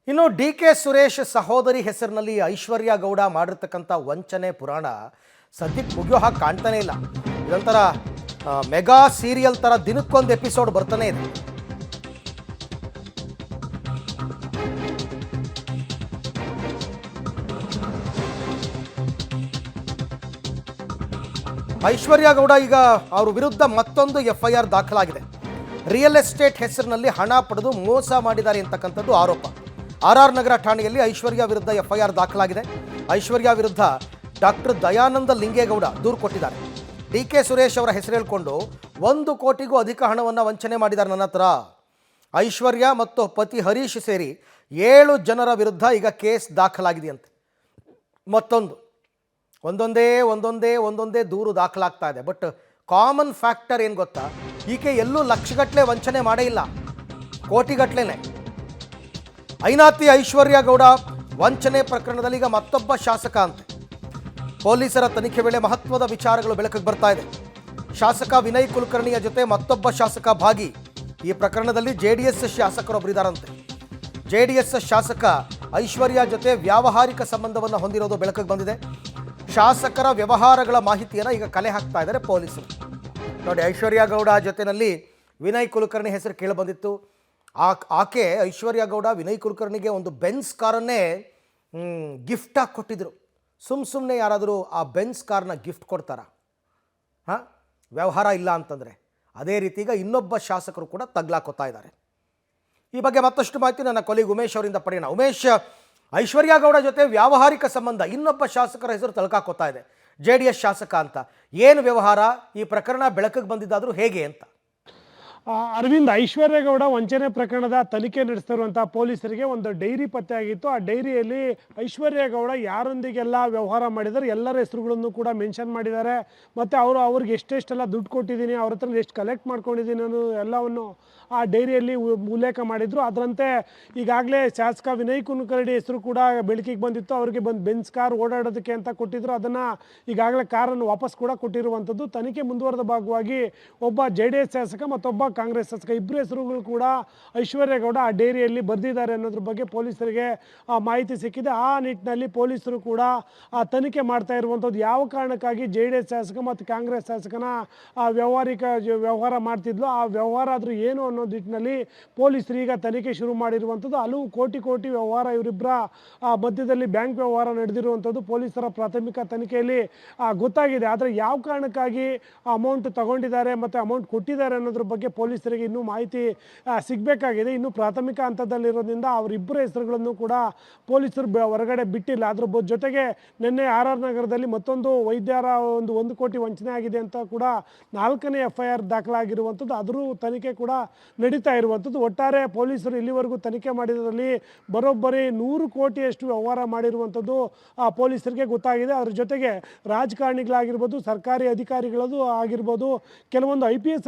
ಇನ್ನು D K Suresh ಸಹೋದರಿ ಹೆಸರಿನಲ್ಲಿ ಐಶ್ವರ್ಯ ಗೌಡ ಮಾಡಿರ್ತಕ್ಕಂಥ ವಂಚನೆ ಪುರಾಣ ಸದ್ಯಕ್ಕೆ ಮುಗಿಯೋ ಹಾಗೆ ಕಾಣ್ತಾನೆ ಇಲ್ಲ. ಇದೊಂಥರ ಮೆಗಾ ಸೀರಿಯಲ್ ಥರ ದಿನಕ್ಕೊಂದು ಎಪಿಸೋಡ್ ಬರ್ತಾನೆ ಇದೆ. ಐಶ್ವರ್ಯ ಗೌಡ ಈಗ ಅವ್ರ ವಿರುದ್ಧ ಮತ್ತೊಂದು FIR ದಾಖಲಾಗಿದೆ. ರಿಯಲ್ ಎಸ್ಟೇಟ್ ಹೆಸರಿನಲ್ಲಿ ಹಣ ಪಡೆದು ಮೋಸ ಮಾಡಿದ್ದಾರೆ ಅಂತಕ್ಕಂಥದ್ದು ಆರೋಪ. RR ನಗರ ಠಾಣೆಯಲ್ಲಿ ಐಶ್ವರ್ಯ ವಿರುದ್ಧ FIR ದಾಖಲಾಗಿದೆ. ಐಶ್ವರ್ಯ ವಿರುದ್ಧ ಡಾಕ್ಟರ್ ದಯಾನಂದ ಲಿಂಗೇಗೌಡ ದೂರು ಕೊಟ್ಟಿದ್ದಾರೆ. ಡಿ ಕೆ ಸುರೇಶ್ ಅವರ ಹೆಸರು ಹೇಳ್ಕೊಂಡು 1 ಕೋಟಿಗೂ ಅಧಿಕ ಹಣವನ್ನು ವಂಚನೆ ಮಾಡಿದ್ದಾರೆ ನನ್ನ ಹತ್ರ. ಐಶ್ವರ್ಯ ಮತ್ತು ಪತಿ ಹರೀಶ್ ಸೇರಿ 7 ಜನರ ವಿರುದ್ಧ ಈಗ ಕೇಸ್ ದಾಖಲಾಗಿದೆಯಂತೆ. ಒಂದೊಂದೇ ದೂರು ದಾಖಲಾಗ್ತಾ ಇದೆ. ಬಟ್ ಕಾಮನ್ ಫ್ಯಾಕ್ಟರ್ ಏನು ಗೊತ್ತಾ, ಈಕೆ ಎಲ್ಲೂ ಲಕ್ಷಗಟ್ಟಲೆ ವಂಚನೆ ಮಾಡೇ ಇಲ್ಲ, ಕೋಟಿಗಟ್ಟಲೆ. ಐನಾತಿ ಐಶ್ವರ್ಯ ಗೌಡ ವಂಚನೆ ಪ್ರಕರಣದಲ್ಲಿ ಈಗ ಮತ್ತೊಬ್ಬ ಶಾಸಕ ಅಂತೆ. ಪೊಲೀಸರ ತನಿಖೆ ವೇಳೆ ಮಹತ್ವದ ವಿಚಾರಗಳು ಬೆಳಕಿಗೆ ಬರ್ತಾ ಇದೆ. ಶಾಸಕ ವಿನಯ್ ಕುಲಕರ್ಣಿಯ ಜೊತೆ ಮತ್ತೊಬ್ಬ ಶಾಸಕ ಭಾಗಿ. ಈ ಪ್ರಕರಣದಲ್ಲಿ JDS ಶಾಸಕರೊಬ್ಬರಿದ್ದಾರಂತೆ. JDS ಶಾಸಕ ಐಶ್ವರ್ಯ ಜೊತೆ ವ್ಯಾವಹಾರಿಕ ಸಂಬಂಧವನ್ನು ಹೊಂದಿರೋದು ಬೆಳಕಿಗೆ ಬಂದಿದೆ. ಶಾಸಕರ ವ್ಯವಹಾರಗಳ ಮಾಹಿತಿಯನ್ನು ಈಗ ಕಲೆ ಹಾಕ್ತಾ ಇದ್ದಾರೆ ಪೊಲೀಸರು. ನೋಡಿ, ಐಶ್ವರ್ಯ ಗೌಡ ಜೊತೆಯಲ್ಲಿ ವಿನಯ್ ಕುಲಕರ್ಣಿ ಹೆಸರು ಕೇಳಿಬಂದಿತ್ತು. ಆಕೆ ಐಶ್ವರ್ಯ ಗೌಡ ವಿನಯ್ ಕುಲಕರ್ಣಿಗೆ ಒಂದು ಬೆನ್ಸ್ ಕಾರನ್ನೇ ಗಿಫ್ಟಾಗಿ ಕೊಟ್ಟಿದ್ರು. ಸುಮ್ಮನೆ ಯಾರಾದರೂ ಆ ಬೆನ್ಸ್ ಕಾರ್ನ ಗಿಫ್ಟ್ ಕೊಡ್ತಾರಾ? ವ್ಯವಹಾರ ಇಲ್ಲ ಅಂತಂದರೆ. ಅದೇ ರೀತಿ ಈಗ ಇನ್ನೊಬ್ಬ ಶಾಸಕರು ಕೂಡ ತಗ್ಲಾಕೋತಾ ಇದ್ದಾರೆ. ಈ ಬಗ್ಗೆ ಮತ್ತಷ್ಟು ಮಾಹಿತಿ ನನ್ನ ಕೊಲೀಗ್ ಉಮೇಶ್ ಅವರಿಂದ ಪಡೆಯೋಣ. ಉಮೇಶ್, ಐಶ್ವರ್ಯ ಗೌಡ ಜೊತೆ ವ್ಯಾವಹಾರಿಕ ಸಂಬಂಧ, ಇನ್ನೊಬ್ಬ ಶಾಸಕರ ಹೆಸರು ತಳ್ಕಾಕೋತಾ ಇದೆ, JDS ಶಾಸಕ ಅಂತ. ಏನು ವ್ಯವಹಾರ? ಈ ಪ್ರಕರಣ ಬೆಳಕಿಗೆ ಬಂದಿದ್ದಾದರೂ ಹೇಗೆ ಅಂತ? ಅರವಿಂದ್, ಐಶ್ವರ್ಯ ಗೌಡ ವಂಚನೆ ಪ್ರಕರಣದ ತನಿಖೆ ನಡೆಸ್ತಿರುವಂಥ ಪೊಲೀಸರಿಗೆ ಒಂದು ಡೈರಿ ಪತ್ತೆಯಾಗಿತ್ತು. ಆ ಡೈರಿಯಲ್ಲಿ ಐಶ್ವರ್ಯ ಗೌಡ ಯಾರೊಂದಿಗೆಲ್ಲ ವ್ಯವಹಾರ ಮಾಡಿದ್ದಾರೆ ಎಲ್ಲರ ಹೆಸರುಗಳನ್ನು ಕೂಡ ಮೆನ್ಷನ್ ಮಾಡಿದ್ದಾರೆ. ಮತ್ತು ಅವ್ರಿಗೆ ಎಷ್ಟೆಷ್ಟೆಲ್ಲ ದುಡ್ಡು ಕೊಟ್ಟಿದ್ದೀನಿ, ಅವ್ರ ಹತ್ರ ಎಷ್ಟು ಕಲೆಕ್ಟ್ ಮಾಡ್ಕೊಂಡಿದ್ದೀನಿ ಅನ್ನೋ ಎಲ್ಲವನ್ನು ಆ ಡೈರಿಯಲ್ಲಿ ಉಲ್ಲೇಖ ಮಾಡಿದರು. ಅದರಂತೆ ಈಗಾಗಲೇ ಶಾಸಕ ವಿನಯ್ ಕುಲಕರ್ಣಿ ಹೆಸರು ಕೂಡ ಬೆಳಕಿಗೆ ಬಂದಿತ್ತು. ಅವರಿಗೆ ಬೆನ್ಸ್ ಕಾರ್ ಓಡಾಡೋದಕ್ಕೆ ಅಂತ ಕೊಟ್ಟಿದ್ರು. ಅದನ್ನು ಈಗಾಗಲೇ ಕಾರನ್ನು ವಾಪಸ್ ಕೂಡ ಕೊಟ್ಟಿರುವಂಥದ್ದು. ತನಿಖೆ ಮುಂದುವರೆದ ಭಾಗವಾಗಿ ಒಬ್ಬ JDS ಶಾಸಕ ಮತ್ತೊಬ್ಬ ಕಾಂಗ್ರೆಸ್ ಶಾಸಕ ಇಬ್ಬರು ಹೆಸರುಗಳು ಕೂಡ ಐಶ್ವರ್ಯ ಗೌಡ ಆ ಡೈರಿಯಲ್ಲಿ ಬರೆದಿದ್ದಾರೆ ಅನ್ನೋದ್ರ ಬಗ್ಗೆ ಪೊಲೀಸರಿಗೆ ಮಾಹಿತಿ ಸಿಕ್ಕಿದೆ. ಆ ನಿಟ್ಟಿನಲ್ಲಿ ಪೊಲೀಸರು ಕೂಡ ತನಿಖೆ ಮಾಡ್ತಾ ಇರುವಂಥದ್ದು. ಯಾವ ಕಾರಣಕ್ಕಾಗಿ JDS ಶಾಸಕ ಮತ್ತು ಕಾಂಗ್ರೆಸ್ ಶಾಸಕನ ವ್ಯವಹಾರ ಮಾಡ್ತಿದ್ಲು, ಆ ವ್ಯವಹಾರ ಆದರೂ ಏನು ಅನ್ನೋ ನಿಟ್ಟಿನಲ್ಲಿ ಪೊಲೀಸರು ಈಗ ತನಿಖೆ ಶುರು ಮಾಡಿರುವಂಥದ್ದು. ಹಲವು ಕೋಟಿ ವ್ಯವಹಾರ ಇವರಿಬ್ಬರ ಮಧ್ಯದಲ್ಲಿ ಬ್ಯಾಂಕ್ ವ್ಯವಹಾರ ನಡೆದಿರುವಂಥದ್ದು ಪೊಲೀಸರ ಪ್ರಾಥಮಿಕ ತನಿಖೆಯಲ್ಲಿ ಗೊತ್ತಾಗಿದೆ. ಆದರೆ ಯಾವ ಕಾರಣಕ್ಕಾಗಿ ಅಮೌಂಟ್ ತಗೊಂಡಿದ್ದಾರೆ ಮತ್ತು ಅಮೌಂಟ್ ಕೊಟ್ಟಿದ್ದಾರೆ ಅನ್ನೋದ್ರ ಬಗ್ಗೆ ಪೊಲೀಸರಿಗೆ ಇನ್ನೂ ಮಾಹಿತಿ ಸಿಗಬೇಕಾಗಿದೆ. ಇನ್ನು ಪ್ರಾಥಮಿಕ ಹಂತದಲ್ಲಿರೋದ್ರಿಂದ ಅವರಿಬ್ಬರ ಹೆಸರುಗಳನ್ನು ಕೂಡ ಪೊಲೀಸರು ಹೊರಗಡೆ ಬಿಟ್ಟಿಲ್ಲ. ಅದ್ರ ಜೊತೆಗೆ ನಿನ್ನೆ RR ನಗರದಲ್ಲಿ ಮತ್ತೊಂದು ವೈದ್ಯರ 1 ಕೋಟಿ ವಂಚನೆ ಆಗಿದೆ ಅಂತ ಕೂಡ 4ನೇ FIR ದಾಖಲಾಗಿರುವಂಥದ್ದು. ಅದರ ತನಿಖೆ ಕೂಡ ನಡೀತಾ ಇರುವಂಥದ್ದು. ಒಟ್ಟಾರೆ ಪೊಲೀಸರು ಇಲ್ಲಿವರೆಗೂ ತನಿಖೆ ಮಾಡಿದ್ರಲ್ಲಿ ಬರೋಬ್ಬರಿ 100 ಕೋಟಿಯಷ್ಟು ವ್ಯವಹಾರ ಮಾಡಿರುವಂಥದ್ದು ಪೊಲೀಸರಿಗೆ ಗೊತ್ತಾಗಿದೆ. ಅದ್ರ ಜೊತೆಗೆ ರಾಜಕಾರಣಿಗಳಾಗಿರ್ಬೋದು, ಸರ್ಕಾರಿ ಅಧಿಕಾರಿಗಳದು ಆಗಿರ್ಬೋದು, ಕೆಲವೊಂದು IPS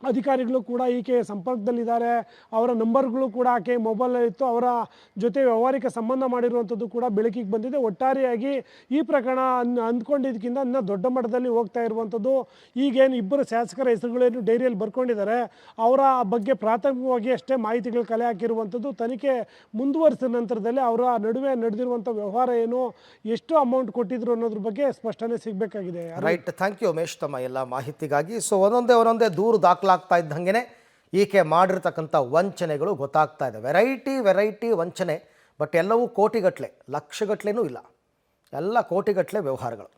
ಅಧಿಕಾರಿಗಳು ಕೂಡ ಈಕೆ ಸಂಪರ್ಕದಲ್ಲಿದ್ದಾರೆ. ಅವರ ನಂಬರ್ಗಳು ಕೂಡ ಆಕೆ ಮೊಬೈಲಲ್ಲಿತ್ತು. ಅವರ ಜೊತೆ ವ್ಯವಹಾರಿಕ ಸಂಬಂಧ ಮಾಡಿರುವಂಥದ್ದು ಕೂಡ ಬೆಳಕಿಗೆ ಬಂದಿದೆ. ಒಟ್ಟಾರೆಯಾಗಿ ಈ ಪ್ರಕರಣ ಅಂದ್ಕೊಂಡಿದ್ದಕ್ಕಿಂತ ಇನ್ನೂ ದೊಡ್ಡ ಮಟ್ಟದಲ್ಲಿ ಹೋಗ್ತಾ ಇರುವಂಥದ್ದು. ಈಗೇನು ಇಬ್ಬರು ಶಾಸಕರ ಹೆಸರುಗಳೇನು ಡೈರಿಯಲ್ಲಿ ಬರ್ಕೊಂಡಿದ್ದಾರೆ, ಅವರ ಬಗ್ಗೆ ಪ್ರಾಥಮಿಕವಾಗಿ ಅಷ್ಟೇ ಮಾಹಿತಿಗಳು ಕಲೆ ಹಾಕಿರುವಂಥದ್ದು. ತನಿಖೆ ಮುಂದುವರಿಸಿದ ನಂತರದಲ್ಲಿ ಅವರ ನಡುವೆ ನಡೆದಿರುವಂಥ ವ್ಯವಹಾರ ಏನು, ಎಷ್ಟು ಅಮೌಂಟ್ ಕೊಟ್ಟಿದ್ರು ಅನ್ನೋದ್ರ ಬಗ್ಗೆ ಸ್ಪಷ್ಟನೆ ಸಿಗಬೇಕಾಗಿದೆ. ರೈಟ್, ಥ್ಯಾಂಕ್ ಯು ಉಮೇಶ್ ತಮ್ಮ ಎಲ್ಲ ಮಾಹಿತಿಗಾಗಿ. ಸೊ ಒಂದೊಂದೇ ದೂರು ದಾಖಲಾಗ್ತಾ ಇದ್ದಂಗೆ ಈಕೆ ಮಾಡಿರ್ತಕ್ಕಂಥ ವಂಚನೆಗಳು ಗೊತ್ತಾಗ್ತಾ ಇದೆ. ವೆರೈಟಿ ವಂಚನೆ. ಬಟ್ ಎಲ್ಲವೂ ಕೋಟಿಗಟ್ಟಲೆ, ಲಕ್ಷಗಟ್ಟಲೆನೂ ಇಲ್ಲ, ಎಲ್ಲ ಕೋಟಿಗಟ್ಟಲೆ ವ್ಯವಹಾರಗಳು.